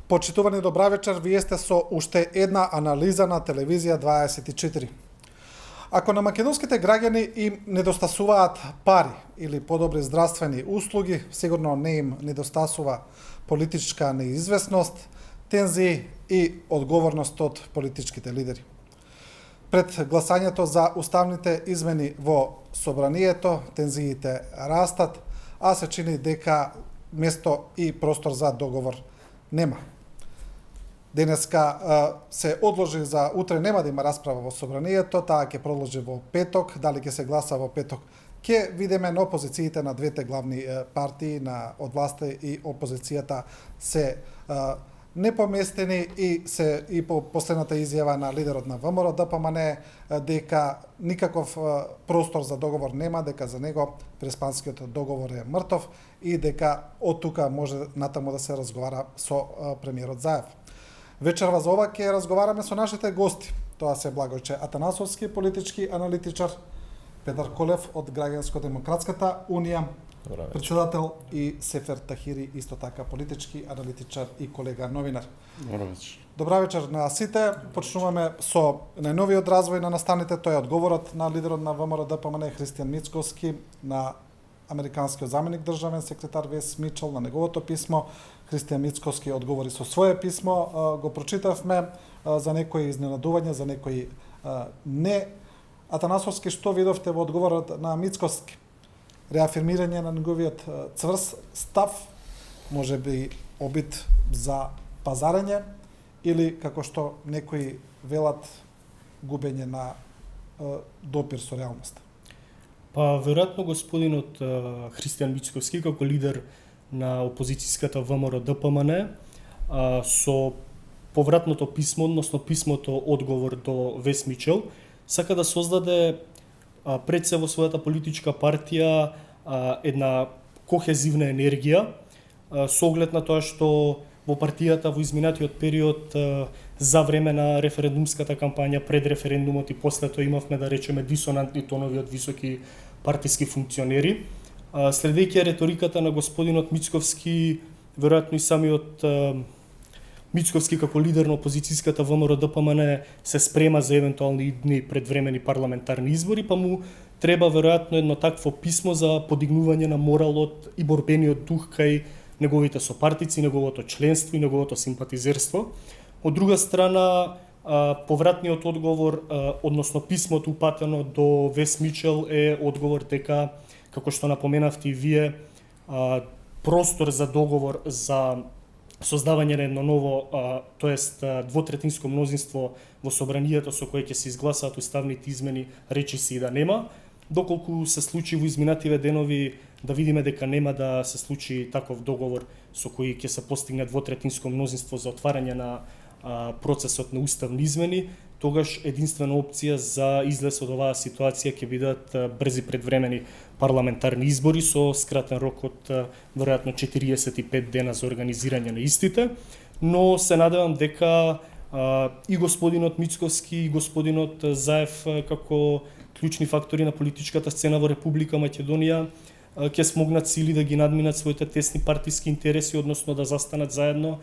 Почитувани добра вечер, вие сте со уште една анализа на телевизија 24. Ако на македонските граѓани им недостасуваат пари или подобри здравствени услуги, сигурно не им недостасува политичка неизвестност, тензии и одговорност од политичките лидери. Пред гласањето за уставните измени во собранието, тензиите растат, а се чини дека место и простор за договор нема. Денеска се одложи за утре, нема да има расправа во собранието, таа ќе продолжи во петок, дали ќе се гласа во петок. Ќе видиме на опозициите на двете главни партии, од власта и опозицијата се непоместени и по последната изјава на лидерот на ВМРО ДПМН дека никаков простор за договор нема, дека за него Преспанскиот договор е мртов и дека од тука може натаму да се разговара со премиерот Заев. Вечерва за ова ќе разговараме со нашите гости. Тоа се Благојче Атанасовски, политички аналитичар, Петар Колев од Граѓанско-демократската унија, председател, и Сефер Тахири, исто така политички аналитичар и колега новинар. Добра вечер на сите. Почнуваме со најновиот развој на настаните, тој е одговорот на лидерот на ВМРО ДПМН Христијан Мицковски на американскиот заменик државен секретар Вес Мичел, на неговото писмо. Христијан Мицковски одговори со свое писмо, го прочитавме, за некои изненадувања, за некои не. Атанасовски, што видовте во одговорот на Мицковски? Реафирмирање на неговиот цврст став, може би обид за пазарење, или, како што некои велат, губење на допир со реалноста? Па, веројатно господинот Христијан Мицковски, како лидер на опозицијската ВМРО ДПМН, со повратното писмо, односно писмото одговор до Вес Мичел, сака да создаде пред се во својата политичка партија една кохезивна енергија, со оглед на тоа што во партијата во изминатиот период за време на референдумската кампања, пред референдумот и после тоа имавме, да речеме, дисонантни тонови од високи партиски функционери. Следејќи реториката на господинот Мицковски, веројатно и самиот Мицковски како лидер на опозицијската ВМРО ДПМН се спрема за евентуални идни предвремени парламентарни избори, па му треба веројатно едно такво писмо за подигнување на моралот и борбениот дух кај неговите сопартици, неговото членство и неговото симпатизерство. Од друга страна, повратниот одговор, односно писмото упатено до Вес Мичел е одговор дека, како што напоменавте и вие, простор за договор за создавање на едно ново, тоест двотретинско мнозинство во собранието со кое ќе се изгласаат уставните измени, речиси и да нема. Доколку се случи во изминативе денови да видиме дека нема да се случи таков договор со кој ќе се постигне двотретинско мнозинство за отварање на процесот на уставни измени, тогаш единствена опција за излез од оваа ситуација ќе бидат брзи предвремени парламентарни избори со скратен рок од веројатно 45 дена за организирање на истите, но се надевам дека и господинот Мицковски и господинот Заев како клучни фактори на политичката сцена во Република Македонија ќе смогнат сили да ги надминат своите тесни партиски интереси, односно да застанат заедно,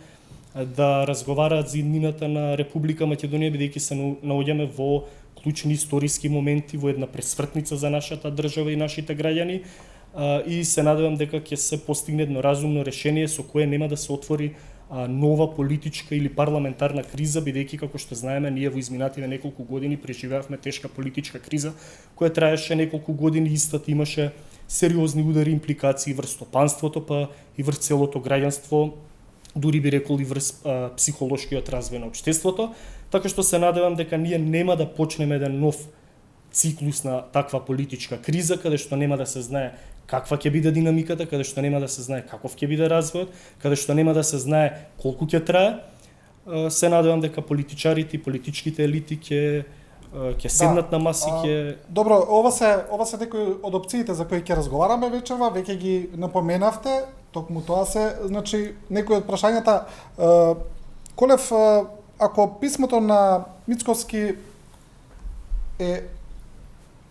да разговараат за иднината на Република Македонија, бидејќи се наоѓаме во клучни историски моменти, во една пресвртница за нашата држава и нашите граѓани, и се надевам дека ќе се постигне едно разумно решение со кое нема да се отвори нова политичка или парламентарна криза, бидејќи, како што знаеме, ние во изминативе неколку години преживеавме тешка политичка криза, која траеше неколку години, истата имаше сериозни удари, импликации врз стопанството, па и врз целото граѓанство, дури би рекол и врз психолошкиот развој на општеството, така што се надевам дека ние нема да почнеме еден нов циклус на таква политичка криза, каде што нема да се знае каква ќе биде динамиката, каде што нема да се знае каков ќе биде развојот, каде што нема да се знае колку ќе трае. Се надевам дека политичарите и политичките елити ќе седнат на маси, ќе... Добро, ова се некои од опциите за кои ќе разговараме вечерва, веќе ги напоменавте, токму тоа се, значи, некои од прашањата. Колев, ако писмото на Мицковски е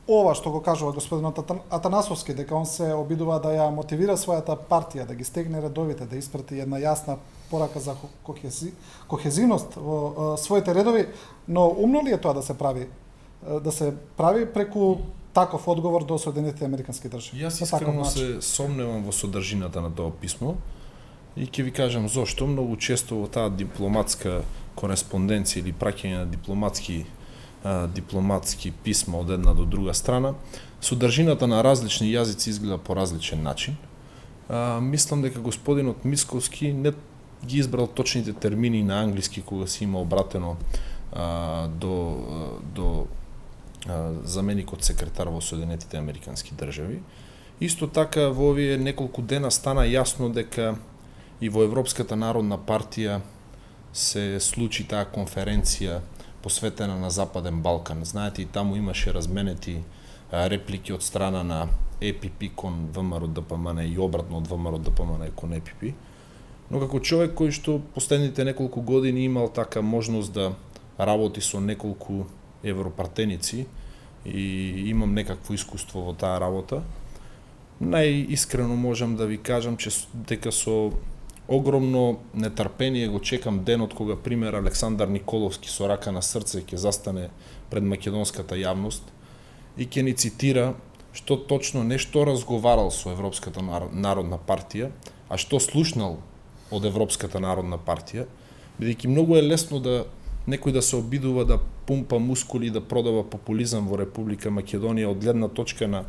ова што го кажува господинот Атанасовски, дека он се обидува да ја мотивира својата партија, да ги стегне редовите, да испрати една јасна порака за кохезивност во своите редови, но умно ли е тоа да се прави преку таков одговор до Соединетите Американски држави? Јас искрено се сомневам во содржината на тоа писмо и ќе ви кажам зошто. Многу често во таа дипломатска кореспонденција или праќање на дипломатски писма од една до друга страна, содржината на различни јазици изгледа по различен начин. Мислам дека господинот Мицковски не ги избрал точните термини на англиски кога си има обратено до заменикот секретар во Соединетите Американски држави. Исто така во овие неколку дена стана јасно дека и во Европската народна партија се случи таа конференција посветена на Западен Балкан. Знаете, и таму имаше разменети реплики од страна на ЕПП кон ВМРО ДПМН и обратно од ВМРО ДПМН кон ЕПП. Но како човек кој што последните неколку години имал така можност да работи со неколку европартеници и имам некакво искуство во таа работа, најискрено можам да ви кажам дека со огромно нетрпение го чекам денот кога пример Александар Николовски со рака на срце ќе застане пред македонската јавност и ќе ни цитира што точно не што разговарал со Европската народна партија, а што слушнал од Европската народна партија, бидејќи многу е лесно да некој да се обидува да пумпа мускули и да продава популизам во Република Македонија од гледна точка на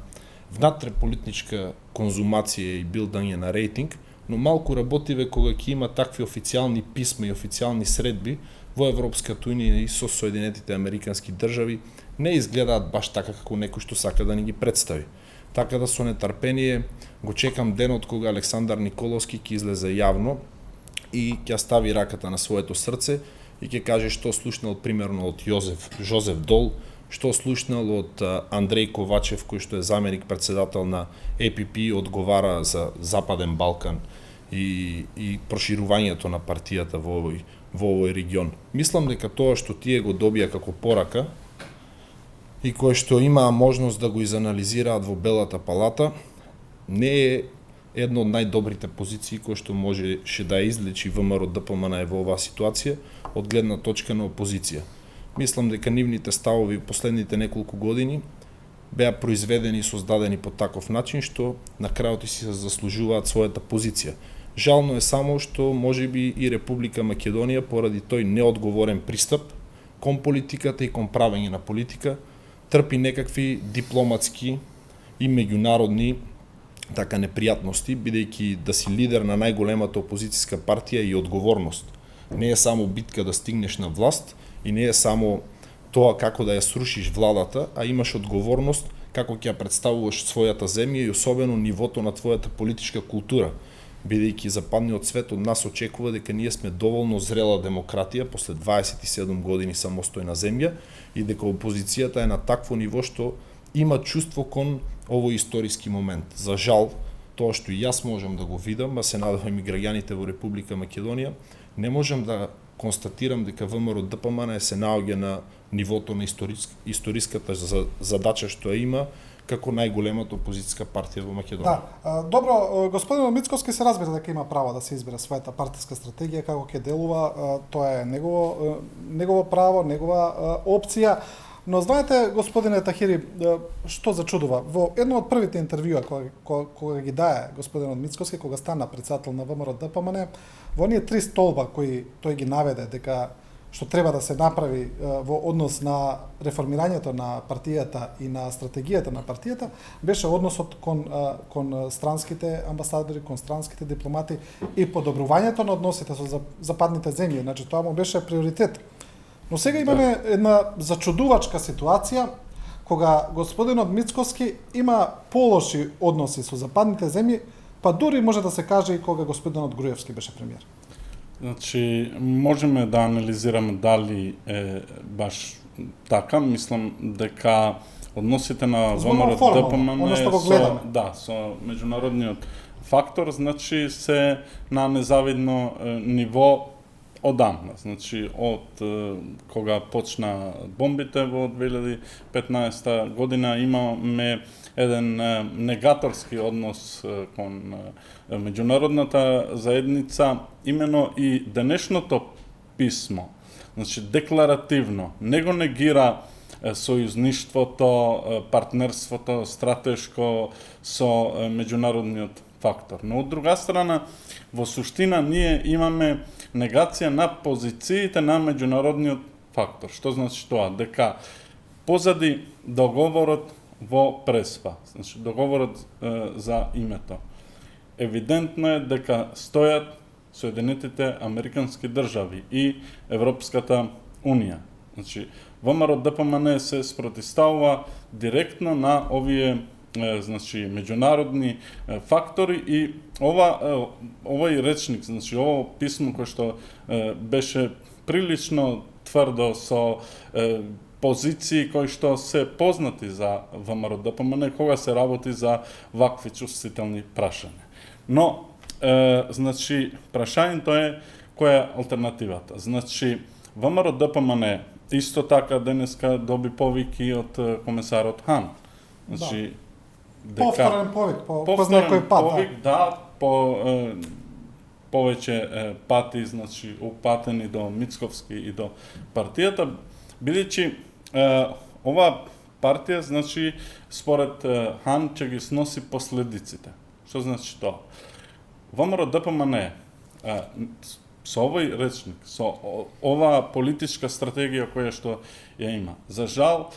внатреполитничка конзумација и билдање на рейтинг, но малку работиве кога ќе има такви официјални писма и официјални средби во Европската унија и со Соединетите Американски држави не изгледаат баш така како некој што сака да ни ги представи. Така да со нетрпение го чекам денот кога Александар Николовски ќе излезе јавно и ќе стави раката на своето срце и ќе каже што слушнал примерно од Жозеф Дол, што слушнал од Андреј Ковачев, кој што е заменик председател на ЕПП и одговара за Западен Балкан и проширувањето на партијата во овој регион. Мислам дека тоа што тие го добија како порака и кој што имаа можност да го изанализираат во Белата палата, не е една од најдобрите позиции кои што можеше да излечи ВМРО ДПМН во оваа ситуација од гледна точка на опозиција. Мислам дека нивните ставови последните неколку години беа произведени и создадени по таков начин што на крајот и си заслужуваат својата позиција. Жално е само што можеби и Република Македонија поради тој неодговорен пристап кон политиката и кон правење на политика трпи некакви дипломатски и меѓународни така непријатности, бидејќи да си лидер на најголемата опозицијска партија и одговорност. Не е само битка да стигнеш на власт и не е само тоа како да ја срушиш владата, а имаш одговорност како ќе ја представуваш својата земја и особено нивото на твојата политичка култура, бидејќи западниот свет од нас очекува дека ние сме доволно зрела демократија после 27 години самостојна земја и дека опозицијата е на такво ниво што има чувство кон овој историски момент. За жал, тоа што и јас можам да го видам, а се надевам и граѓаните во Република Македонија, не можам да констатирам дека ВМРО ДПМН се наоѓа на нивото на историската задача што ја има како најголемата опозицијска партија во Македонија. Да, добро, господин Мицковски се разбира дека има право да се избере својата партиска стратегија како ќе делува, тоа е негово право, негова опција. Но знаете, господине Тахири, што зачудува? Во едно од првите интервјуа кога ги дае господинот Мицковски, кога стана председател на ВМРО ДПМН, во оние 3 столба кои тој ги наведе дека што треба да се направи во однос на реформирањето на партијата и на стратегијата на партијата, беше односот кон странските амбасадори, кон странските дипломати и подобрувањето на односите со западните земји. Значи, тоа му беше приоритет. Но сега имаме една зачудувачка ситуација кога господинот Мицковски има полоши односи со западните земји, па дури може да се каже и кога господинот Груевски беше премиер. Значи, можеме да анализираме дали е баш така. Мислам дека односите на ВМРО ДПМН со меѓународниот фактор, значи се на незавидно ниво одамна, значи од кога почна бомбите во 2015 година имаме еден негаторски однос кон меѓународната заедница, имено и денешното писмо, значи декларативно, не го негира сојузништвото, партнерството, стратешко со меѓународниот фактор. Но од друга страна, во суштина ние имаме негација на позициите на меѓународниот фактор. Што значи тоа? Дека позади договорот во Преспа, значи договорот за името, евидентно е дека стојат Соединетите Американски држави и Европската Унија. Значи, ВМРО ДПМН се спротивставува директно на овие значи меѓународни фактори и овој речник, значи ово писмо кое што беше прилично тврдо со позиции кои што се познати за ВМРО ДПМН кога се работи за вакви чувствителни прашања. Но значи прашањето е која е алтернативата. Значи ВМРО ДПМН исто така денеска доби повики од комесарот Хан. Значи повторен повик, по некој пат. Повик, да, повеќе пати, значи упатени до Мицковски и до партијата, бидејќи ова партија, значи според Хан ќе ги сноси последиците. Што значи тоа? ВМРО ДПМН со овој речник, со оваа политичка стратегија која што ја има, за жал,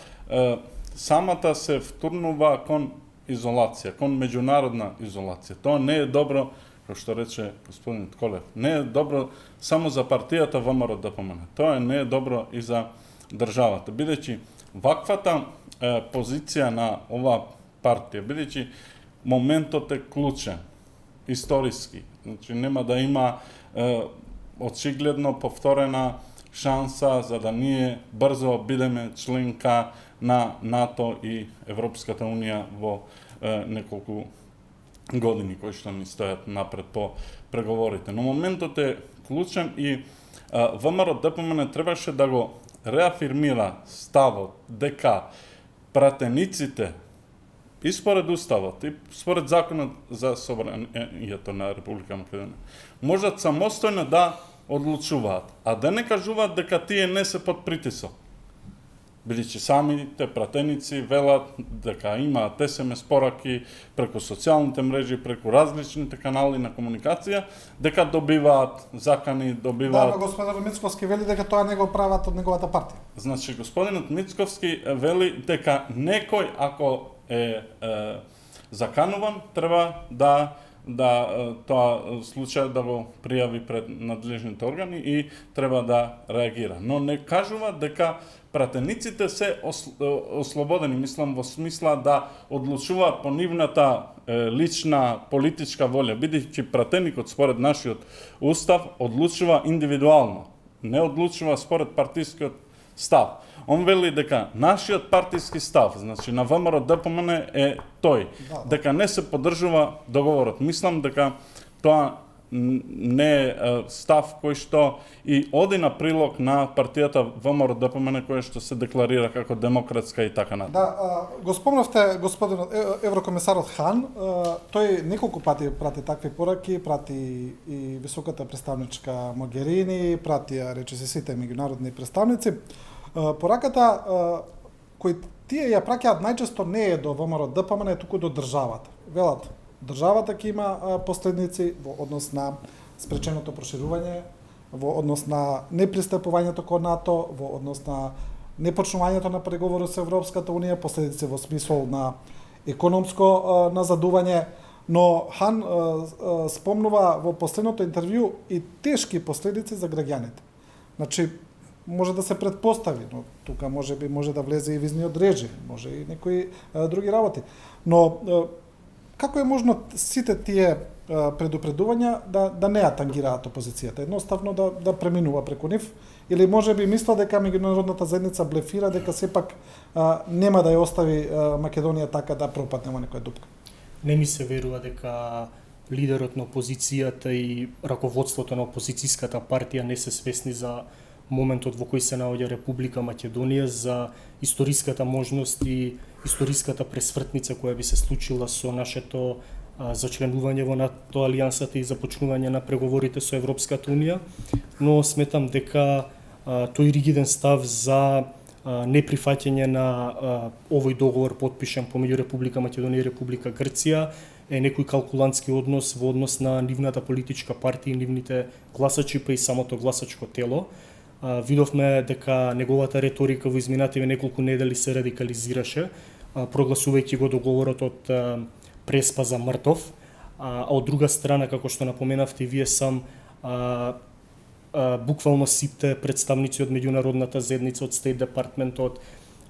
самата се втурнува кон изолација, кон меѓународна изолација. Тоа не е добро, како што рече господин Колев, не е добро само за партијата ВМРО ДПМН. Тоа не е добро и за државата, бидејќи ваквата позиција на оваа партија, бидејќи моментот е клучен, историски, значи нема да има очигледно повторена шанса за да ние брзо бидеме членка на НАТО и Европската Унија во неколку години кои што ни стојат напред по преговорите. Но моментот е клучен и ВМРО ДПМН требаше да го реафирмира ставот дека пратениците и според Уставот, и според Законот за собранието на Република Македонија, можат самостојно да одлучуваат, а да не кажуваат дека тие не се под притисок. Бидејќи самите пратеници велат дека имаат СМС пораки преку социјалните мрежи, преку различните канали на комуникација, дека добиваат закани, добиваат... Да, но господинот Мицковски вели дека тоа не го прават од неговата партија. Значи, господинот Мицковски вели дека некој, ако е закануван, треба да тоа случај да го пријави пред надлежните органи и треба да реагира. Но не кажува дека пратениците се ослободени, мислам во смисла да одлучуваат по нивната лична политичка волја, бидејќи пратеникот според нашиот устав одлучува индивидуално, не одлучува според партискиот став. Он вели дека нашиот партиски став, значи на ВМРО ДПМН е тој, дека не се поддржува договорот. Мислам дека тоа не е став кој што и оди на прилог на партијата ВМРО ДПМН која што се декларира како демократска и така натаму. Да, го спомнавте господинот еврокомесарот Хан, тој неколку пати прати такви пораки, прати и високата представничка Могерини, прати речиси сите меѓународни представници. Пораката кои тие ја праќаат најчесто не е до ВМРО ДПМН, туку до државата. Велат, државата ќе има последници во однос на спреченото проширување, во однос на непристапувањето кон НАТО, во однос на непочнувањето на преговори со Европската Унија, последици во смисол на економско назадување, но Хан спомнува во последното интервју и тешки последици за граѓаните. Значи, може да се предпостави, но тука може да влезе и визниот режим, може и некои други работи. Но како е можно сите тие предупредувања да не ја тангираат опозицијата, едноставно да преминува преку нив, или може би мисла дека меѓународната заедница блефира дека сепак нема да ја остави Македонија така да пропадне во некоја дупка? Не ми се верува дека лидерот на опозицијата и раководството на опозицијската партија не се свесни за моментот во кој се наоѓа Република Македонија, за историската можност и историската пресвртница која би се случила со нашето зачленување во НАТО алијансата и започнување на преговорите со Европската унија, но сметам дека тој ригиден став за неприфаќање на овој договор подпишан помеѓу Република Македонија и Република Грција е некој калкулантски однос во однос на нивната политичка партија и нивните гласачи, па и самото гласачко тело. Видовме дека неговата реторика во изминативе неколку недели се радикализираше, прогласувајќи го договорот од преспа за мртов, а од друга страна, како што напоменавте вие сам, буквално сите представници од меѓународната заедница, од Стейт Департмент, од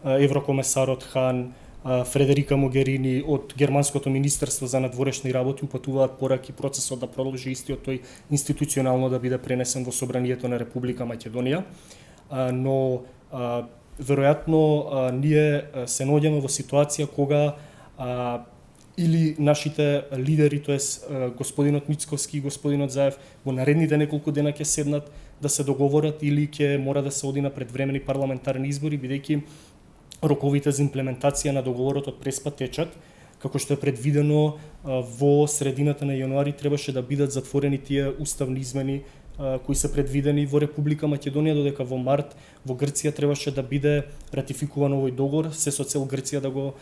еврокомесарот Хан, Фредерика Могерини, од Германското министерство за надворешни работи упатуваат пораки процесот да продолжи истиот тој институционално да биде пренесен во собранието на Република Македонија, но веројатно ние се наоѓаме во ситуација кога или нашите лидери, тоест господинот Мицковски и господинот Заев, во наредните неколку дена ќе седнат да се договорат или ќе мора да се оди на предвремени парламентарни избори, бидејќи роковите за имплементација на договорот од Преспа течат, како што е предвидено во средината на јануари требаше да бидат затворени тие уставни измени кои се предвидени во Република Македонија, додека во март во Грција требаше да биде ратификуван овој договор, се со цел Грција да го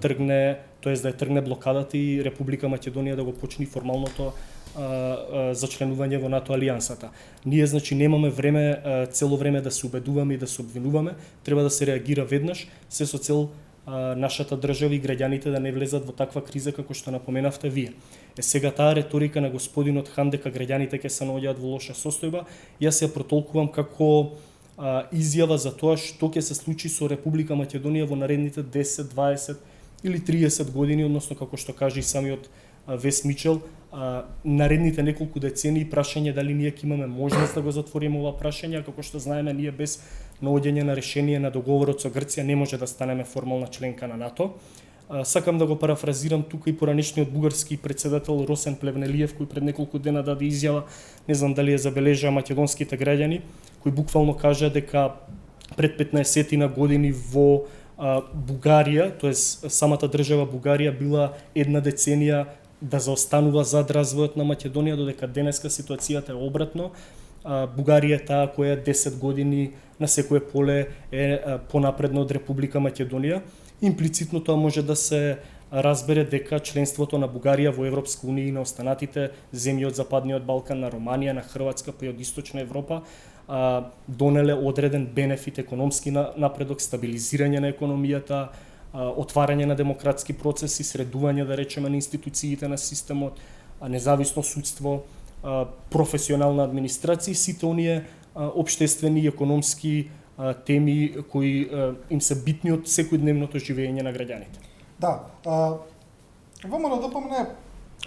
тргне, тоест да ја тргне блокадата и Република Македонија да го почне формалното за членување во НАТО алијансата. Ние значи немаме време цело време да се убедуваме и да се обвинуваме, треба да се реагира веднаш, се со цел нашата држава и граѓаните да не влезат во таква криза како што напоменавте вие. Сега таа реторика на господинот Хан дека граѓаните ќе се наоѓаат во лоша состојба, јас ја протолкувам како изјава за тоа што ќе се случи со Република Македонија во наредните 10, 20 или 30 години, односно како што каже и самиот Вес Мичел, наредните неколку децении, прашање дали ние ќе имаме можност да го затвориме ова прашање, како што знаеме ние без наоѓање на решение на договорот со Грција не може да станеме формална членка на НАТО. Сакам да го парафразирам тука и поранешниот бугарски председател Росен Плевнелиев, кој пред неколку дена даде изјава, не знам дали ја забележаа македонските граѓани, кој буквално кажа дека пред 15 години во Бугарија, тоест самата држава Бугарија била една деценија да заостанува зад развојот на Македонија, додека денеска ситуацијата е обратно. Бугарија е таа која 10 години на секое поле е понапредна од Република Македонија. Имплицитно тоа може да се разбере дека членството на Бугарија во Европска унија и на останатите земји од Западниот Балкан, на Романија, на Хрватска, па и од Источна Европа, донеле одреден бенефит економски напредок, стабилизирање на економијата, отварање на демократски процеси, средување, да речеме, на институциите на системот, независно судство, професионална администрација и сите оние општествени и економски теми кои им се битни од секојдневното живење на граѓаните. Да, ВМРО ДПМН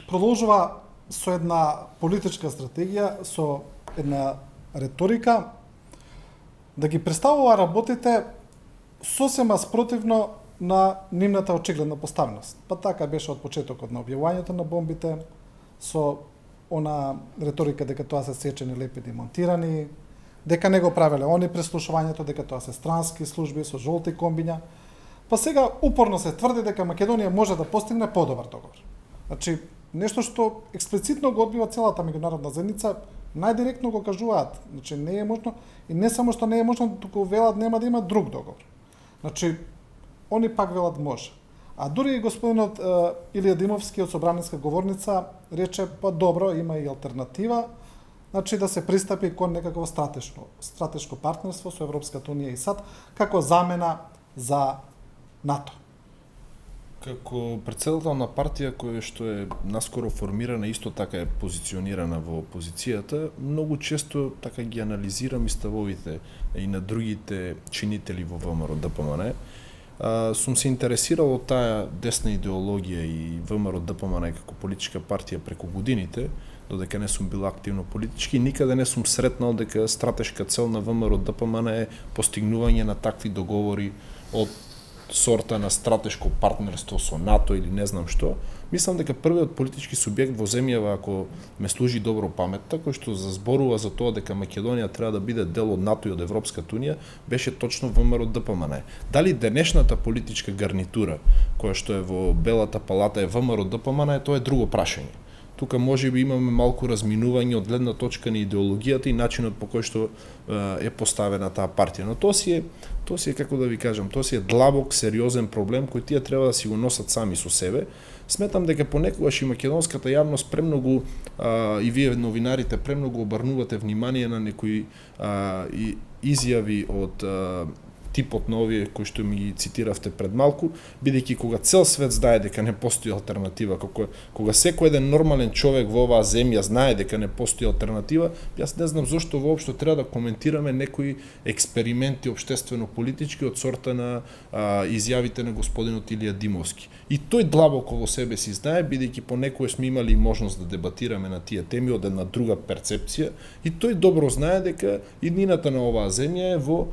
продолжува со една политичка стратегија, со една реторика да ги представува работите сосема спротивно на нивната очигледна поставеност. Па така беше од почетокот на објавувањето на бомбите, со она реторика дека тоа се сечени, лепени, монтирани, дека не го правеле они преслушувањето, дека тоа се странски служби со жолти комбиња. Па сега упорно се тврди дека Македонија може да постигне подобар договор. Значи, нешто што експлицитно го одбива целата меѓународна заедница, најдиректно го кажуваат. Значи, не е можно, и не само што не е можно, туку велат нема да има друг договор. Значи, они пак велат може. А дури и господинот Илија Димовски од собраниска говорница рече, па добро, има и алтернатива, значи да се пристапи кон некакво стратешко партнерство со Европската унија и САД како замена за НАТО. Како председател на партија која што е наскоро формирана, исто така е позиционирана во опозицијата, многу често така ги анализирам и ставовите и на другите чинители во ВМРО ДПМН. Сум се интересирал од таа десна идеологија и ВМРО ДПМН како политичка партија преку годините, додека не сум бил активно политички, и никаде не сум сретнал дека стратешка цел на ВМРО ДПМН е постигнување на такви договори од сорта на стратешко партнерство со НАТО или не знам што, мислам дека првиот политички субјект во земјава, ако ме служи добро паметта, кој што зборува за тоа дека Македонија треба да биде дел од НАТО и од Европската унија, беше точно ВМРО ДПМН. Дали денешната политичка гарнитура, која што е во Белата палата, е ВМРО ДПМН, тоа е друго прашање. Тука можеби имаме малку разминување од гледна точка на идеологијата и начинот по кој што е поставена таа партија. Но тоа си е како да ви кажам, тоа си е длабок, сериозен проблем кој тие треба да си го носат сами со себе. Сметам дека понекогаш и македонската јавност премногу и вие новинарите премногу обрнувате внимание на некои изјави од типот на овие кои што ми ги цитиравте пред малку, бидејќи кога цел свет знае дека не постои алтернатива, кога секој еден нормален човек во оваа земја знае дека не постои алтернатива, јас не знам зошто воопшто треба да коментираме некои експерименти општествено-политички од сорта на изјавите на господинот Илија Димовски. И тој длабоко во себе си знае, бидејќи понекогаш сме имали можност да дебатираме на тие теми од една друга перцепција, и тој добро знае дека иднината на оваа земја е во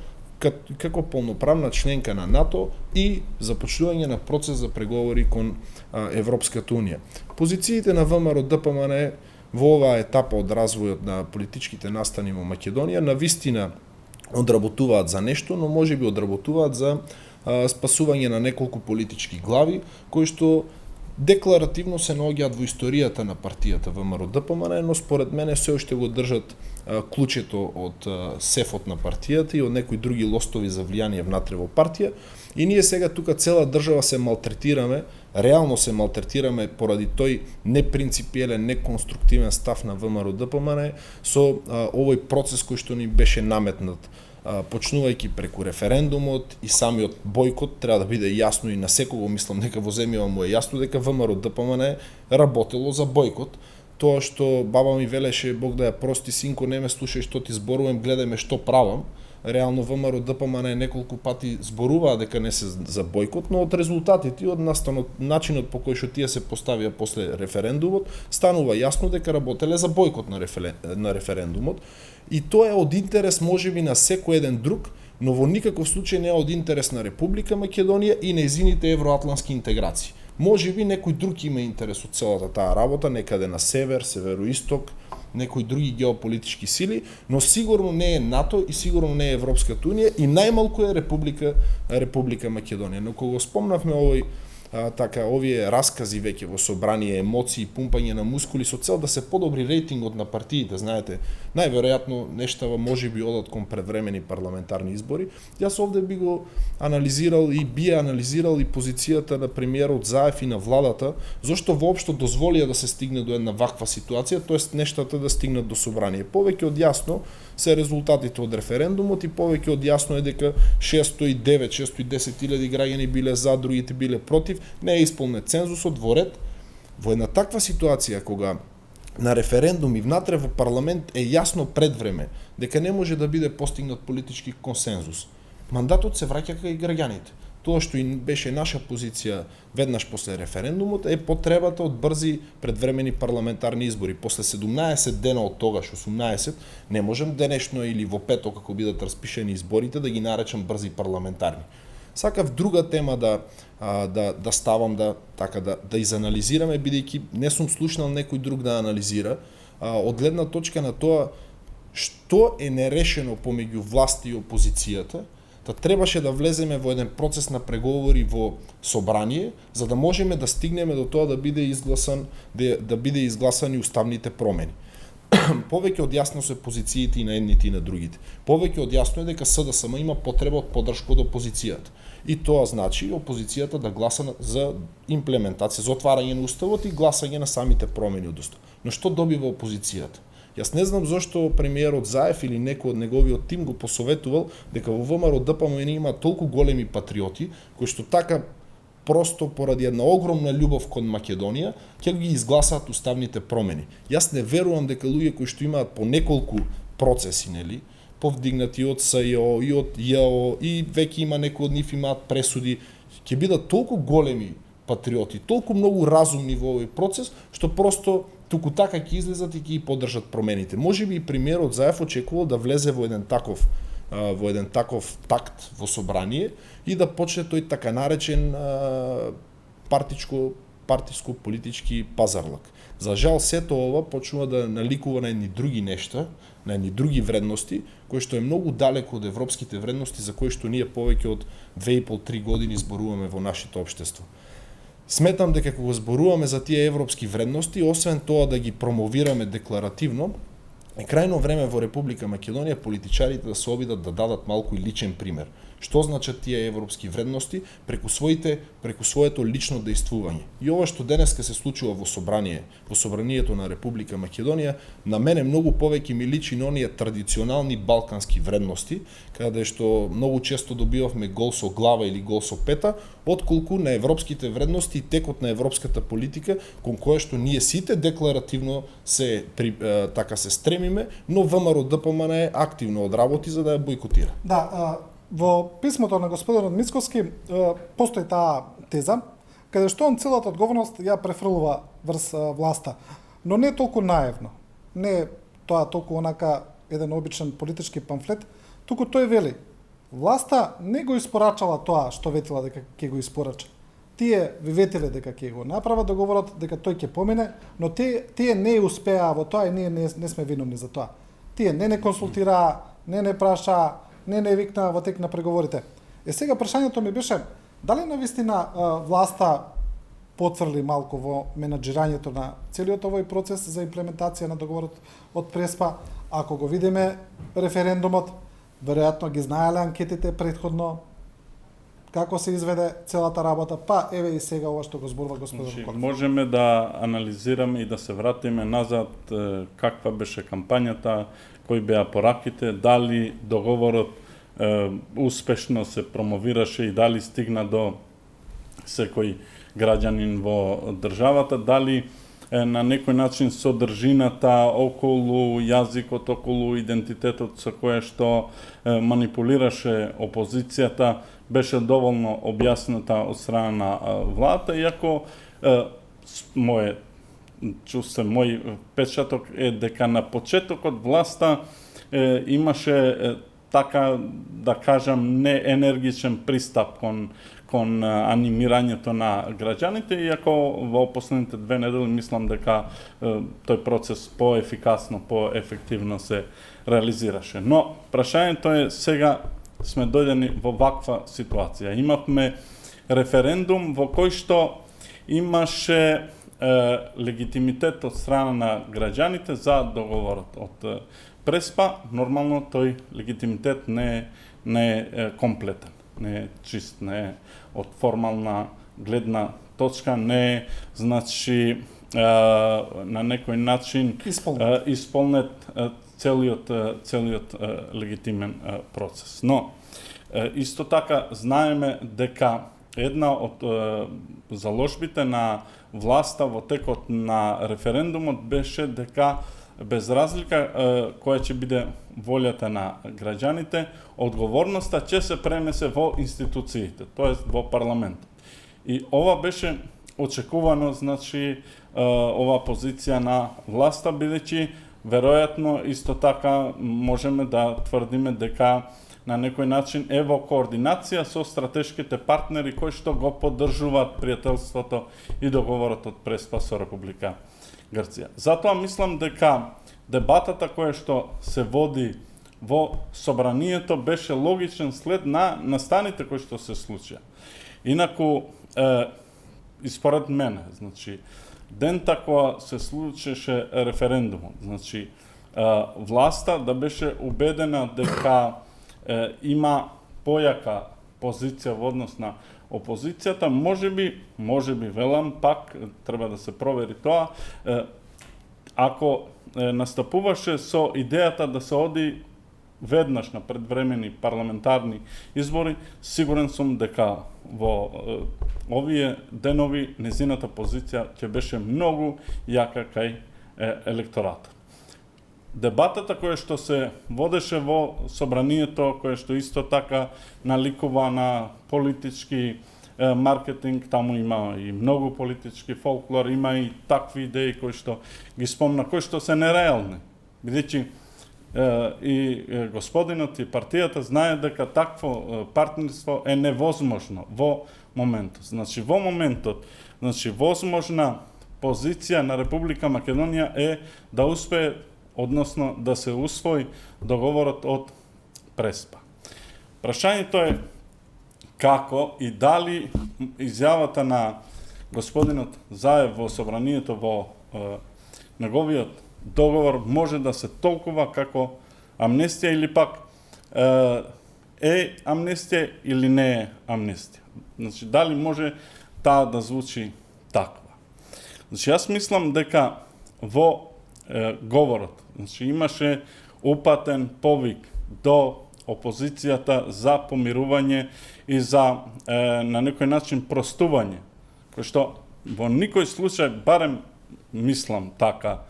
како полноправна членка на НАТО и започнување на процес за преговори кон Европската унија. Позициите на ВМРО ДПМН во оваа етапа од развојот на политичките настани во Македонија навистина одработуваат за нешто, но можеби одработуваат за спасување на неколку политички глави кои што декларативно се наоѓаат во историјата на партијата ВМРО ДПМН, но според мене се уште го држат клучето од сефот на партијата и од некои други лостови за влијание внатре во партија. И ние сега тука цела држава се малтретираме, реално се малтретираме поради тој непринципиелен, неконструктивен став на ВМРО ДПМН со овој процес кој што ни беше наметнат, почнувајќи преку референдумот и самиот бојкот. Треба да биде јасно и на секого, мислам дека во земјава му е јасно дека ВМРО ДПМН работело за бојкот. Тоа што баба ми велеше, Бог да ја прости, синко, не ме слушај што ти зборувам, гледај ме што правам. Реално ВМРО ДПМН неколку пати зборуваа дека не се за бојкот, но од резултатите и од начинот по кој што тие се поставија после референдумот, станува јасно дека работеле за бојкот на референдумот. И тоа е од интерес можеби на секој еден друг, но во никаков случај не е од интерес на Република Македонија и нејзините евроатлански интеграции. Можеби некој друг има интерес од целата таа работа, некаде на север, североисток, некои други геополитички сили, но сигурно не е НАТО и сигурно не е Европската унија и најмалку е Република Македонија. Но кога спомнавме овие раскази веќе во собрание, емоции, пумпање на мускули со цел да се подобри рейтингот на партиите, знаете, најверојатно нештава можеби одат кон предвремени парламентарни избори. Јас овде би го анализирал и позицијата на премиерот Заев и на владата, зошто воопшто дозволија да се стигне до една ваква ситуација, тоест нештата да стигнат до собрание. Повеќе од јасно се резултатите од референдумот и повеќе од јасно е дека 610 илјади граѓани биле за, другите биле против, не е исполнет цензусот во ред. Во една таква ситуација кога на референдум и внатре во парламент е јасно пред време дека не може да биде постигнат политички консензус, мандатот се враќа кај граѓаните. Тоа што и беше наша позиција веднаш после референдумот е потребата од брзи предвремени парламентарни избори. После 17 дена од тогаш, 18, не можем денешно или во петок, ако бидат распишени изборите, да ги наречам брзи парламентарни. Сакав друга тема да ставам да изанализираме, бидејќи не сум слушнал некој друг да анализира од гледна точка на тоа што е нерешено помеѓу власт и опозицијата. Требаше да влеземе во еден процес на преговори во собрание, за да можеме да стигнеме до тоа да биде изгласани уставните промени. Повеќе од јасно се позициите и на едните и на другите. Повеќе од јасно е дека СДСМ има потреба од поддршка од опозицијата. И тоа значи опозицијата да гласа за имплементација, за отварање на уставот и гласање на самите промени од уставот. Но што добива опозицијата? Јас не знам зошто премиерот Заев или некој од неговиот тим го посоветувал дека во ВМРО ДПМН има толку големи патриоти кои што така просто поради една огромна љубов кон Македонија ќе ги изгласаат уставните промени. Јас не верувам дека луѓе кои што имаат по неколку процеси, повдигнати од СЈО и од ЈО и веќе има некои од нив имаат пресуди, ќе бидат толку големи патриоти, толку многу разумни во овој процес, што просто туку така ќе излезат и ќе ги поддржат промените. Можеби и премиерот Заев очекувал да влезе во еден таков во еден таков такт во собрание и да почне тој така наречен партиско-политички пазарлак. За жал, сето ова почнува да наликува на едни други нешта, на едни други вредности, кои што е многу далеко од европските вредности за кои што ние повеќе од 2,5-3 години зборуваме во нашето општество. Сметам дека кога зборуваме за тие европски вредности, освен тоа да ги промовираме декларативно, е крајно време во Република Македонија политичарите да се обидат да дадат малку и личен пример. Што значат тие европски вредности преку своето лично дејствување. И ова што денеска се случува во собранието на Република Македонија, на мене многу повеќе ми личи на оние традиционални балкански вредности, каде што многу често добивавме гол со глава или гол со пета, отколку на европските вредности и текот на европската политика, кон која што ние сите декларативно се стремиме, но ВМРО ДПМН е активно одработи за да ја бойкотира. Да, во писмото на господинот Мицковски постои таа теза, каде што он целата одговорност ја префрлува врз власта, но не толку наивно. Не тоа толку онака еден обичен политички памфлет, туку тој вели: власта не го испорачала тоа што ветила дека ќе го испорача. Тие ви ветиле дека ќе го направат договорот, дека тој ќе помине, но тие не успеа во тоа и ние не сме виновни за тоа. Тие не консултираа, не прашаа, не викна во тек на преговорите. Сега прашањето ми беше, дали навистина власта потврли малку во менаџирањето на целиот овој процес за имплементација на договорот од Преспа? Ако го видиме референдумот, веројатно ги знаеле анкетите претходно, како се изведе целата работа, па еве и сега ова што го зборува господин Корков. Можеме да анализираме и да се вратиме назад каква беше кампањата, кои беа пораките, дали договорот успешно се промовираше и дали стигна до секој граѓанин во државата, дали на некој начин содржината околу јазикот, околу идентитетот со која што манипулираше опозицијата беше доволно објасната од страна на владата, иако мој печаток е дека на почетокот власта имаше така да кажам неенергичен пристап кон анимирањето на граѓаните, иако во последните 2 недели мислам дека тој процес поефикасно, поефективно се реализираше. Но прашањето е сега сме дојдени во ваква ситуација. Имавме референдум во кој што имаше легитимитет од страна на граѓаните за договорот од Преспа. Нормално тој легитимитет не е комплетен, не е чист, не е од формална гледна точка, не е, значи, на некој начин исполнет целиот легитимен процес. Но, исто така, знаеме дека една од заложбите на власта во текот на референдумот беше дека без разлика која ќе биде волјата на граѓаните, одговорноста ќе се пренесе во институциите, тоест во парламент. И ова беше очекувано, значи, ова позиција на власта, бидејќи веројатно исто така можеме да тврдиме дека на некој начин е во координација со стратешките партнери кои што го поддржуваат пријателството и договорот од Преспа со Република Грција. Затоа мислам дека дебатата која што се води во собранието беше логичен след на настаните кои што се случија. Инаку, и според мене, значи, дента кога се случеше референдумот, значи, власта да беше убедена дека има појака позиција во однос на опозицијата, можеби велам, пак треба да се провери тоа, ако настапуваше со идејата да се оди веднаш на предвремени парламентарни избори, сигурен сум дека во овие денови незината позиција ќе беше многу јака кај електората. Дебатата која што се водеше во собранието, која што исто така наликува на политички маркетинг, таму има и многу политички фолклор, има и такви идеи кои што ги спомна, кои што се нереални. Бидејќи и господинот и партијата знае дека такво партнерство е невозможно во моментот. Значи во моментот, возможна позиција на Република Македонија е да успее, односно да се усвои договорот од Преспа. Прашањето е како и дали изјавата на господинот Заев во собранието во неговиот договор може да се толкува како амнестија или пак е амнестија или не е амнестија. Значи, дали може таа да звучи таква. Значи, јас мислам дека во говорот, значи, имаше упатен повик до опозицијата за помирување и за на некој начин простување, кој што во никој случај, барем мислам така,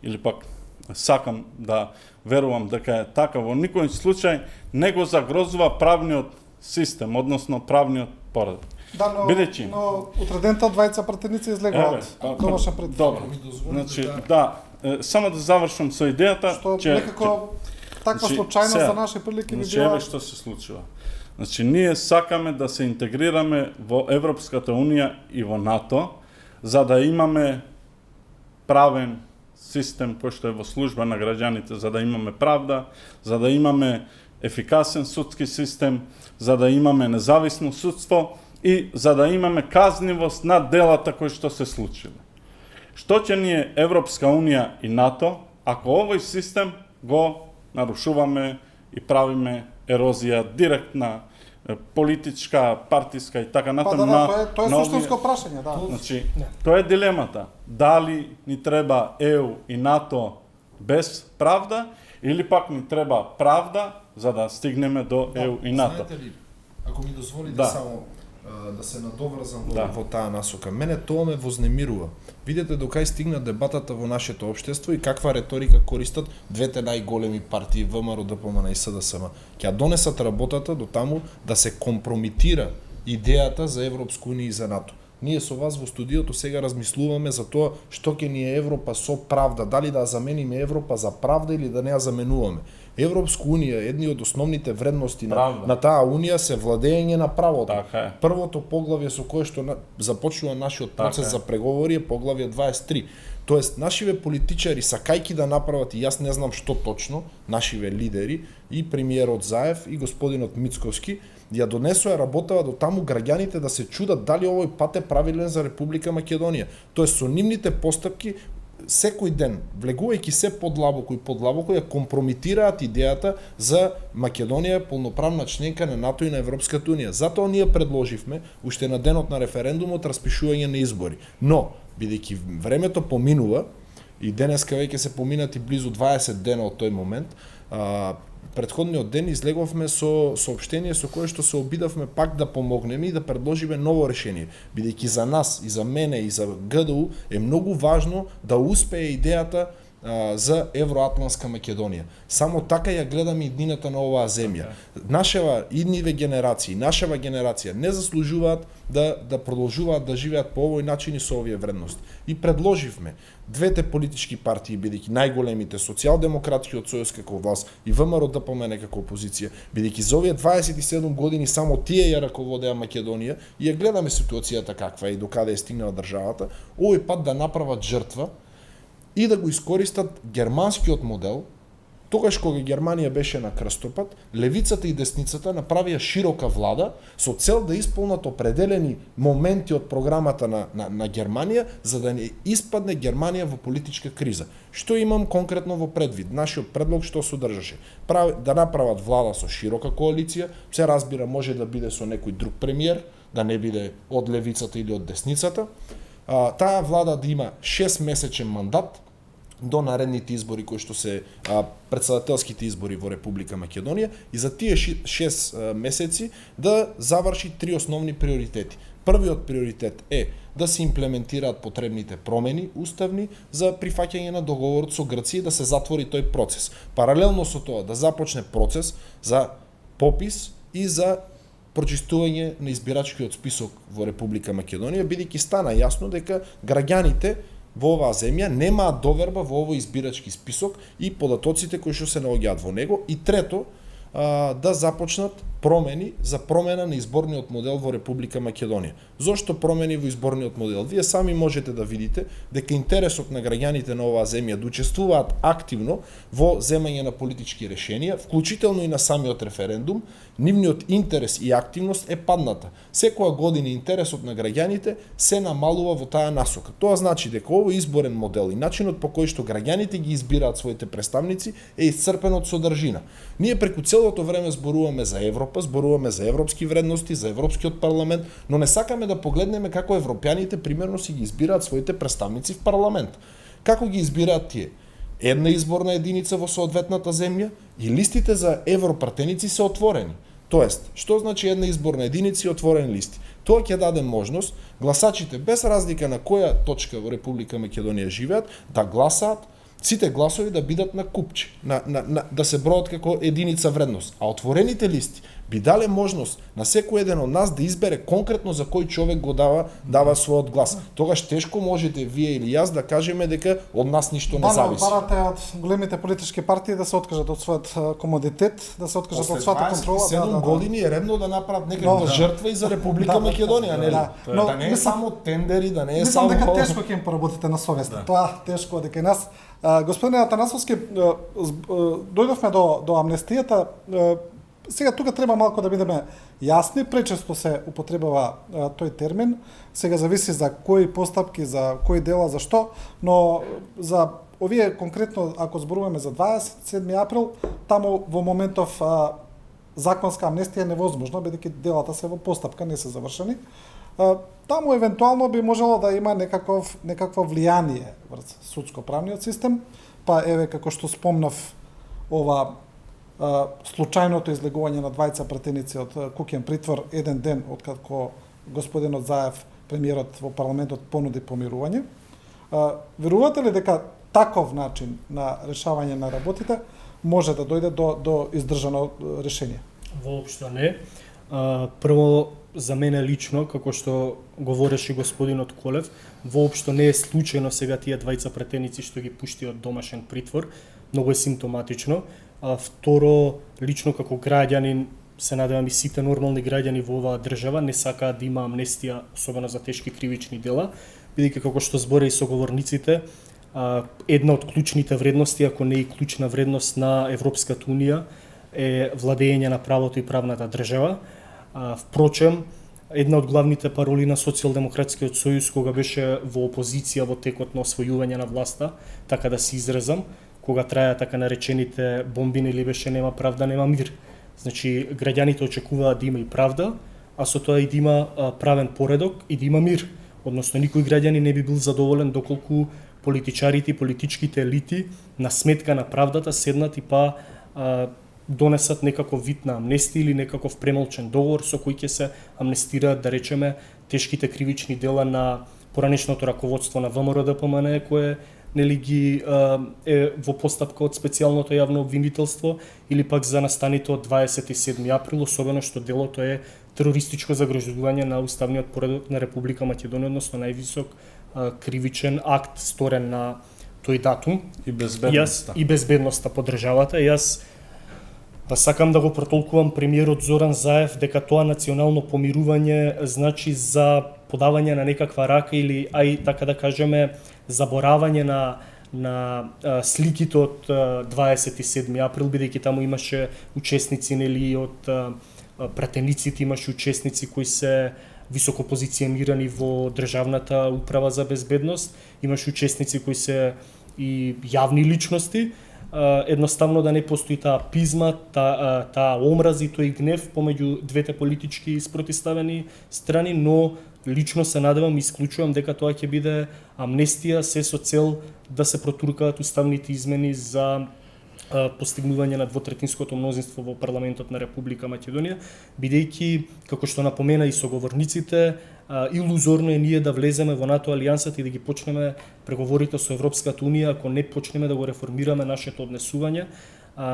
или пак сакам да верувам дека е така, во никој случај не го загрозува правниот систем, односно правниот поредок. Да, но утредента двајца пратеници излегуваат. Домашна пред. Добро. Значи, да, само да завршам со идејата, што некако таква случајност за наши прилики би била. Еве што се случува. Значи, ние сакаме да се интегрираме во Европската Унија и во НАТО, за да имаме правен систем кој што е во служба на граѓаните, за да имаме правда, за да имаме ефикасен судски систем, за да имаме независно судство и за да имаме казнивост на делата кои што се случиле. Што ќе ни е Европска Унија и НАТО, ако овој систем го нарушуваме и правиме ерозија директна, политичка, партиска и така натаму. Тоа е суштинско прашање, да. Значи, тоа е дилемата. Дали ни треба ЕУ и НАТО без правда или пак ни треба правда за да стигнеме до ЕУ и НАТО. Знаете ли, ако ми дозволите само да се надоврзам во таа насока. Мене тоа ме вознемирува. Видете докај стигна дебатата во нашето општество и каква реторика користат двете најголеми партии ВМРО, ДПМН и СДСМ. Ќе донесат работата до таму да се компромитира идејата за Европска унија и за НАТО. Ние со вас во студиото сега размислуваме за тоа што ќе ни е Европа со правда, дали да замениме Европа за правда или да не ја заменуваме. Европска унија, едни од основните вредности на таа унија се владење на правото. Така е. Првото поглавје со кое што започнува нашиот процес за преговори е поглавје 23. Тоест, нашиве политичари, сакајки да направат, и јас не знам што точно, нашиве лидери, и премиерот Заев, и господинот Мицковски, ја донесоа работава до таму граѓаните да се чудат дали овој пат е правилен за Република Македонија. Тоест, со нивните постапки, секој ден, влегувајќи се подлабоко и подлабоко, ја компромитираат идејата за Македонија полноправна членка на НАТО и на Европската унија. Затоа ние предложивме, уште на денот на референдумот, распишување на избори. Но, бидејќи времето поминува, и денеска веќе се поминати близу 20 дена од тој момент, претходниот ден излеговме со соопштение со кое што се обидавме пак да помогнеме и да предложиме ново решение. Бидејќи за нас и за мене и за ГДУ е многу важно да успее идејата за Евроатлантска Македонија. Само така ја гледаме иднината на оваа земја. Нашава идниве генерации, нашава генерација не заслужуваат да продолжуваат да живеат по овој начин и со овие вредности. И предложивме двете политички партии, бидејќи најголемите, Социјалдемократскиот сојуз како власт и ВМРО ДПМН како опозиција, бидејќи за овие 27 години само тие ја раководеа Македонија и ја гледаме ситуацијата каква е и докаде е стигнала државата, овој пат да направат жртва и да го искористат германскиот модел. Тогаш кога Германија беше на крстопат, левицата и десницата направија широка влада со цел да исполнат определени моменти од програмата на Германија, за да не испадне Германија во политичка криза. Што имам конкретно во предвид? Нашиот предлог што содржаше? Да направат влада со широка коалиција, се разбира може да биде со некој друг премиер, да не биде од левицата или од десницата. Таа влада да има 6-месечен мандат до наредните избори кои што се претседателските избори во Република Македонија и за тие 6 месеци да заврши 3 основни приоритети. Првиот приоритет е да се имплементираат потребните промени уставни за прифаќање на договорот со Грција и да се затвори тој процес. Паралелно со тоа да започне процес за попис и за прочистување на избирачкиот список во Република Македонија, бидејќи стана јасно дека граѓаните во оваа земја немаат доверба во овој избирачки список и податоците кои што се наоѓаат во него. И трето, да започнат промени за промена на изборниот модел во Република Македонија. Зошто промени во изборниот модел? Вие сами можете да видите дека интересот на граѓаните на оваа земја да учествуваат активно во земање на политички решенија, вклучително и на самиот референдум, нивниот интерес и активност е падната. Секоја година интересот на граѓаните се намалува во таа насока. Тоа значи дека овој изборен модел и начинот по кој што граѓаните ги избираат своите представници е исцрпен од содржина. Ние преку целото време зборуваме за Европа, зборуваме за европски вредности, за Европскиот парламент, но не сакаме да погледнеме како европјаните примерно си ги избираат своите представници в парламент. Како ги избираат тие? Една изборна единица во соодветната земја и листите за европратеници се отворени. Тоест, што значи една изборна единица и отворени листи? Тоа ќе даде можност гласачите без разлика на која точка во Република Македонија живеат да гласаат, сите гласови да бидат на купче, да се бројат како единица вредност. А отворените листи би дале можност на секој еден од нас да избере конкретно за кој човек го дава својот глас. Тогаш тешко можете вие или јас да кажеме дека од нас ништо не зависи. Барате од големите политички партии да се откажат од својот комодитет, да се откажат од својата контрола. 7 години е редно да направат некаква жртва и за Република Македонија, нели? Да не е само тендери, да не е само... Мислам дека тешко ќе им поработите на совеста. Тоа тешко дека и нас. Господин Атанасовски, дојдовме до амнестијата. Сега тука треба малку да бидеме јасни, пречесто се употребава тој термин. Сега зависи за кои постапки, за кои дела, за што, но за овие конкретно ако зборуваме за 27 април, таму во моментов законска амнестија е невозможна, бидејќи делата се во постапка, не се завршени. Таму евентуално би можело да има некакво влијание врз судско-правниот систем, па еве како што спомнав ова случајното излегување на двајца пратеници од куќен притвор еден ден откако господинот Заев, премиерот во парламентот, понуди помирување. Верувате ли дека таков начин на решавање на работите може да дојде до издржано решение? Воопшто не. Прво, за мене лично, како што говореше господинот Колев, воопшто не е случајно сега тие двајца пратеници што ги пушти од домашен притвор, многу е симптоматично. Второ, лично како граѓанин, се надевам и сите нормални граѓани во оваа држава не сакаат да има амнестија, особено за тешки кривични дела, бидејќи како што зборе и соговорниците, една од клучните вредности, ако не и клучна вредност на Европската унија е владење на правото и правната држава. Впрочем, една од главните пароли на Социјалдемократскиот сојуз кога беше во опозиција во текот на освојување на власта, така да се изразам, кога траја така наречените бомбини или беше нема правда, нема мир. Значи, граѓаните очекуваат да има и правда, а со тоа и да има правен поредок и да има мир. Односно, никој граѓанин не би бил задоволен доколку политичарите и политичките елити на сметка на правдата седнат и донесат некаков вид на амнестија или некаков премолчен договор со кој ќе се амнестираат, да речеме, тешките кривични дела на поранешното раководство на ВМРО-ДПМН, кое нели ги е во постапка од специјалното јавно обвинителство, или пак за настаните од 27 април, особено што делото е терористичко загрозување на уставниот поредок на Република Македонија, односно највисок кривичен акт сторен на тој датум. И безбедноста. И безбедноста по државата. Јас сакам да го протолкувам премиерот Зоран Заев дека тоа национално помирување значи за подавање на некаква рака или така да кажеме заборавање на сликите од 27 април, бидејќи таму имаше учесници нели од пратениците, имаше учесници кои се високо позиционирани во државната управа за безбедност, имаше учесници кои се и јавни личности. Едноставно да не постои таа пизма, таа омраз и тој гнев помеѓу двете политички спротивставени страни, но лично се надевам и исклучувам дека тоа ќе биде амнестија се со цел да се протуркаат уставните измени за постигнување на двотретинското мнозинство во парламентот на Република Македонија, бидејќи, како што напомена и соговорниците, илузорно е ние да влеземе во НАТО алијансата и да ги почнеме преговорите со Европската унија ако не почнеме да го реформираме нашето однесување,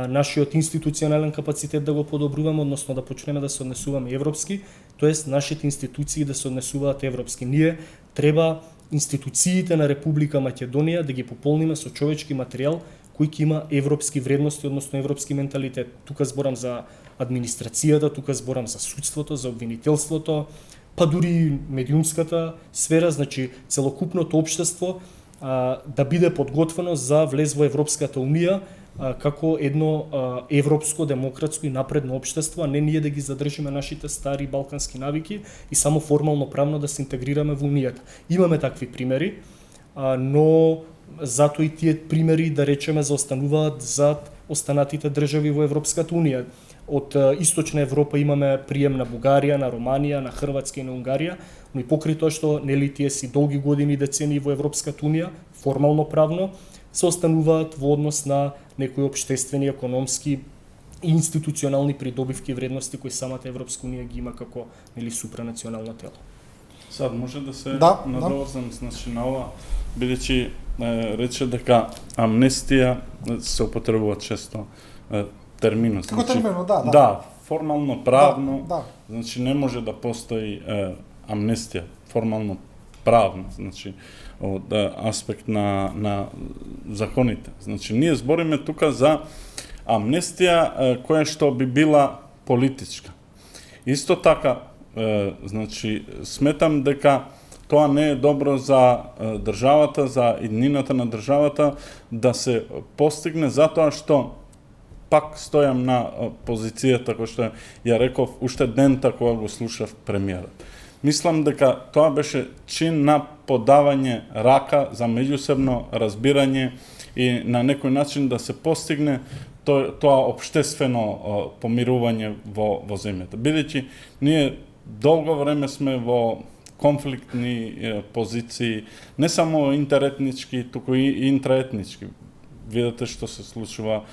нашиот институционален капацитет да го подобруваме, односно да почнеме да се однесуваме европски, тоест нашите институции да се однесуваат европски. Ние треба институциите на Република Македонија да ги пополниме со човечки материјал кој ќе има европски вредности, односно европски менталитет. Тука зборам за администрацијата, тука зборам за судството, за обвинителството, па дури медиумската сфера, значи целокупното општество да биде подготвено за влез во Европската унија како едно европско, демократско и напредно општество, а не ние да ги задржиме нашите стари балкански навики и само формално правно да се интегрираме во унијата. Имаме такви примери, но затоа и тие примери, да речеме, заостануваат зад останатите држави во Европската унија. Од Источна Европа имаме прием на Бугарија, на Романија, на Хрватска и на Унгарија, но и покрај тоа што нели тие си долги години, децении во Европската унија, формално правно, се остануваат во однос на некои општествени, економски и институционални придобивки вредности кои самата Европска унија ги има како нели супранационално тело. Сад може да се Да, надоврзам значи на ова, бидејќи рече дека амнестија се употребува често терминот. Како терминот, да. Да, формално правно, Да. значи не може да постои амнестија формално правно, значи од аспект на законите. Значи ние збориме тука за амнестија која што би била политичка. Исто така, значи сметам дека тоа не е добро за државата, за иднината на државата да се постигне, затоа што пак стојам на позицијата која што ја реков уште дента кога го слушав премиерот. Мислам дека тоа беше чин на подавање рака за меѓусебно разбирање и на некој начин да се постигне тоа општествено помирување во земјата. Бидејќи ние долго време сме во конфликтни позиции, не само интеретнички, туку и интраетнички. Видете што се случува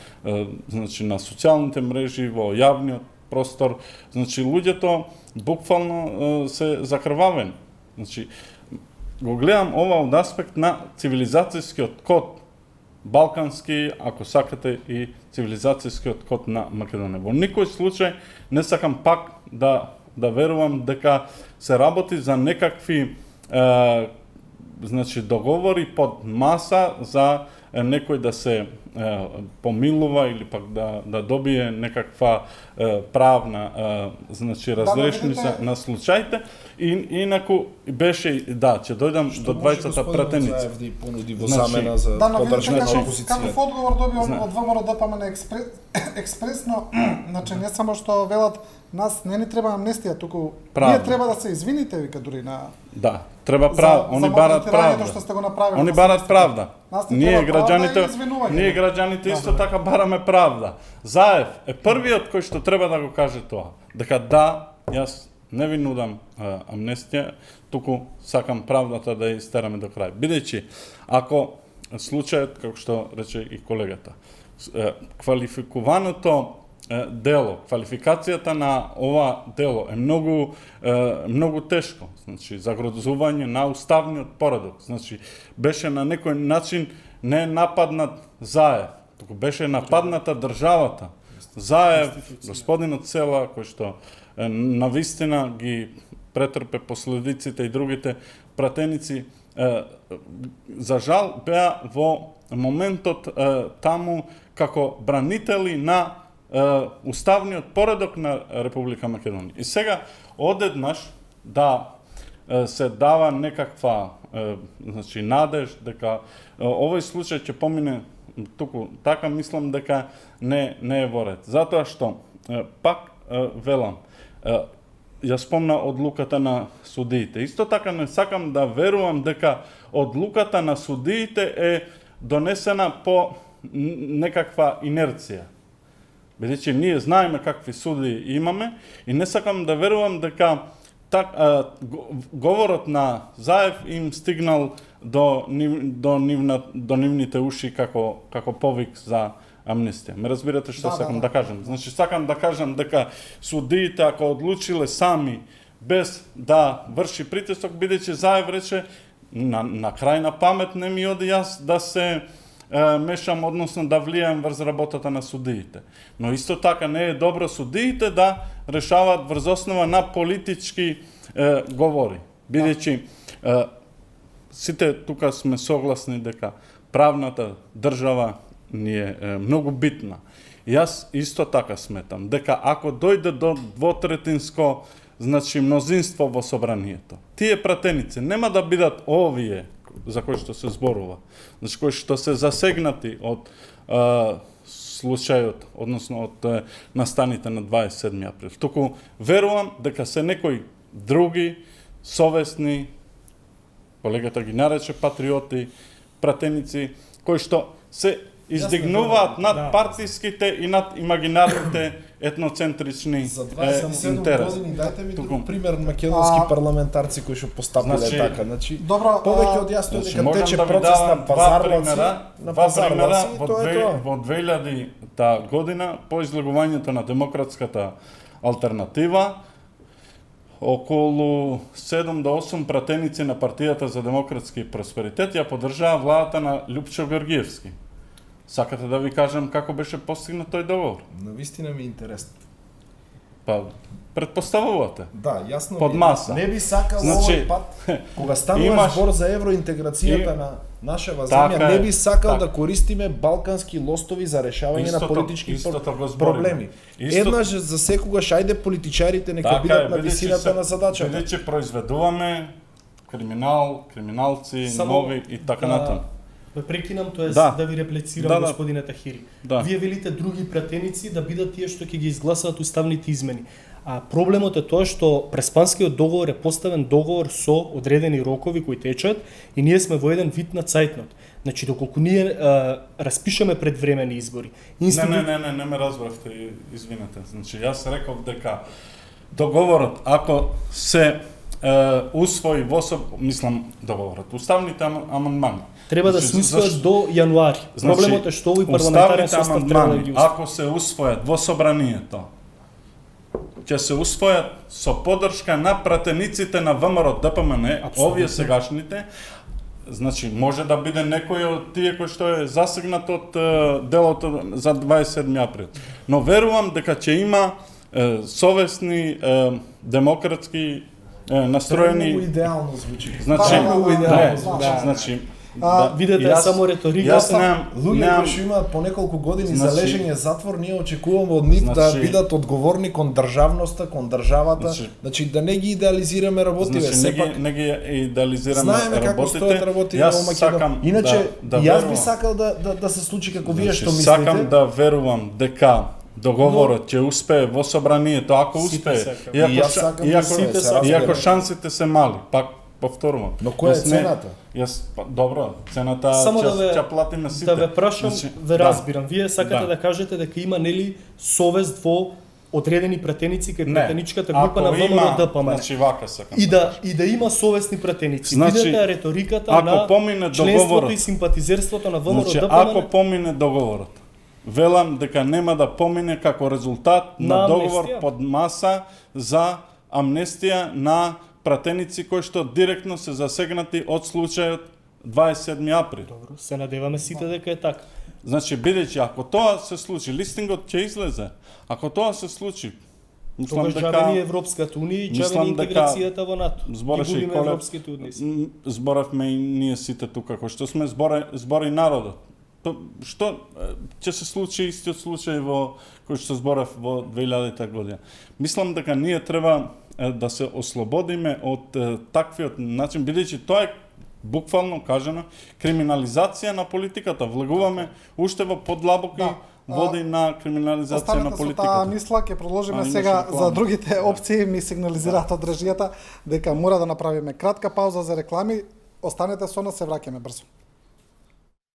значи на социјалните мрежи, во јавниот простор, значи луѓето буквално се закрвавени. Значи го гледам ова од аспект на цивилизацијскиот код балкански, ако сакате и цивилизацијскиот код на Македонија. Во никој случај не сакам пак да верувам дека се работи за некакви значи договори под маса за некој да се помилува или пак да добие некаква правна значи разрешница на случаите. И инаку беше ќе дојдам до двајцата пратеници. Заев да понуди во замена за подржана позиција. Каков одговор добија од ВМРО ДПМН експресно, значи не само што велат нас не ни треба амнестија, туку вие треба да се извините, вика дури на Да, треба правда, они барат правда. Што сте го направиле. Они барат правда. Ние граѓаните граѓаните исто така бараме правда. Заев е првиот кој што треба да го каже тоа. Дека да, јас не ви нудам амнестија, туку сакам правдата да ја истераме до крај. Бидејќи ако случајот, како што рече и колегата, квалификуваното дело, квалификацијата на ова дело е многу тешко. Значи загрозување на уставниот поредок. Значи беше на некој начин не нападнат Заев, туку беше нападната државата. Заев, господинот Села, кој што навистина ги претрпе последиците и другите пратеници, за жал беа во моментот таму како бранители на уставниот поредок на Република Македонија. И сега одеднаш да се дава некаква значи надеж дека овој случај ќе помине туку, така мислам дека не е во ред. Затоа што пак велам, ја спомна одлуката на судиите. Исто така не сакам да верувам дека одлуката на судиите е донесена по некаква инерција. Бидејќи ние знаеме какви суди имаме и не сакам да верувам дека говорот на Заев им стигнал до нивните уши како повик за амнестија. Ме разбирате што сакам да кажам? Значи сакам да кажам дека судиите ако одлучиле сами без да врши притисок, бидејќи Заев рече на крај на памет не ми оди јас да се мешам, односно да влијам врз работата на судиите. Но исто така не е добро судиите да решаваат врз основа на политички говори. Бидејќи сите тука сме согласни дека правната држава ни е многу битна. Јас исто така сметам дека ако дојде до двотретинско значи мнозинство во собранието, тие пратеници нема да бидат овие за кои што се зборува, значи кои што се засегнати од случајот, односно од настаните на 27 април. Туку верувам дека се некои други совесни, колегата ги нарече патриоти, пратеници, кои што се издигнуваат над партиските и над имагинарните етноцентрични За 27 интереси. години дајте ми Туку. друг пример македонски парламентарци кои што постапиле Значи, така. Значи, Добро, повеќе од јасно е Значи, дека можам тече да ви процес давам на два пазарлаци, примера и тоа е тоа. во 2000-та година по излегувањето на демократската алтернатива, околу 7 до 8 пратеници на партијата за демократски просперитет ја поддржаа владата на Љупчо Георгиевски. Сакате да ви кажам како беше постигнат тој договор? Навистина ми е интересно. Па предпоставувате. Да, јасно Под ми е. маса. Не би сакал Значи, овој пат, кога станува имаш- збор за евроинтеграцијата на нашава земја, Така е, не би сакал така. да користиме балкански лостови за решавање на политички истото го збориме. проблеми. Исто- Еднаш за секогаш ајде политичарите нека Така бидат на бидејќи висината се- на задачата. Бидејќи произведуваме криминалци, Само нови и така натаму. Ве прекинам, тоа е Да. да ви реплицирам, Да, да. господине Тахири. Да. Вие велите други пратеници да бидат тие што ќе ги изгласаат уставните измени. А проблемот е тоа што Преспанскиот договор е поставен договор со одредени рокови кои течат и ние сме во еден вид на цајтнот. Значи, доколку ние распишеме предвремени избори, Не ме разбравте, извинете. Значи, јас реков дека договорот, ако се усвои мислам договорот, уставните амандмани. треба да Значи, се усвојат зашто- до јануари. Значи, Проблемот е што овој парламентарен уставните состав треба да ги амандмани, усвои. ако се усвојат во собранието, ќе се усвојат со поддршка на пратениците на ВМРО ДПМН, Апсолутно. овие сегашните. Значи, може да биде некој од тие кој што е засегнат од делото за 27 април. Но верувам дека ќе има совесни, демократски настроени. Многу идеално звучи. Значи, Да, многу идеално звучи. значи, Видете, јас- само реториката. Јас немам, Луѓе кои што имаат по неколку години Значи- за лежење затвор, ние очекуваме од нив да Значи- бидат одговорни кон државноста, кон државата, значи да не ги идеализираме работиве, значи, сепак не ги идеализираме знаеме како работите. стојат работите Јас во Македонија. сакам Иначе да јас верувам. би сакал да се случи како вие Значи, што мислите. сакам да верувам дека договорот ќе успее во собранието, ако Сите успее. сакам. И јас сакам да успее, сите се сакам. разбираме. Иако шансите се мали, пак повторувам. Но која е Јас не- цената? Добро, цената Само ќе платиме сите. да ве прашам, Значи, ве да. разбирам. Вие сакате Да. да кажете дека има нели совест во одредени пратеници кај Не. пратеничката група на Ако ВМРО има, ДПМН. значи вака сакам. И да има совесни пратеници. Значи, Видете реториката ако на помине членството договорот, и симпатизерството на ВМРО Значи, ДПМН. ако помине договорот, велам дека нема да помине како резултат на На договор амнестија. под маса за амнестија на пратеници кои што директно се засегнати од случајот 27 април. Добро, се надеваме сите дека е така. Значи, бидејќи ако тоа се случи, листингот ќе излезе. Ако тоа се случи, мислам Тогаш дека джабе ни Европската унија и джабе мислам ни дека интеграцијата во НАТО. збореше Ги и губиме Колев, европските односи. зборавме и ние сите тука кои што сме збори народот. Што ќе се случи истиот случај во кој што зборав во 2000-та година. Мислам дека ние треба да се ослободиме од таквиот начин, бидејќи тоа е буквално кажано криминализација на политиката. Влегуваме уште во подлабоки води на криминализација на Останете со таа политиката. мисла, ќе продолжиме имаше сега реклама. за другите опции, ми сигнализираат од режијата дека мора да направиме кратка пауза за реклами. Останете со нас, се враќаме брзо.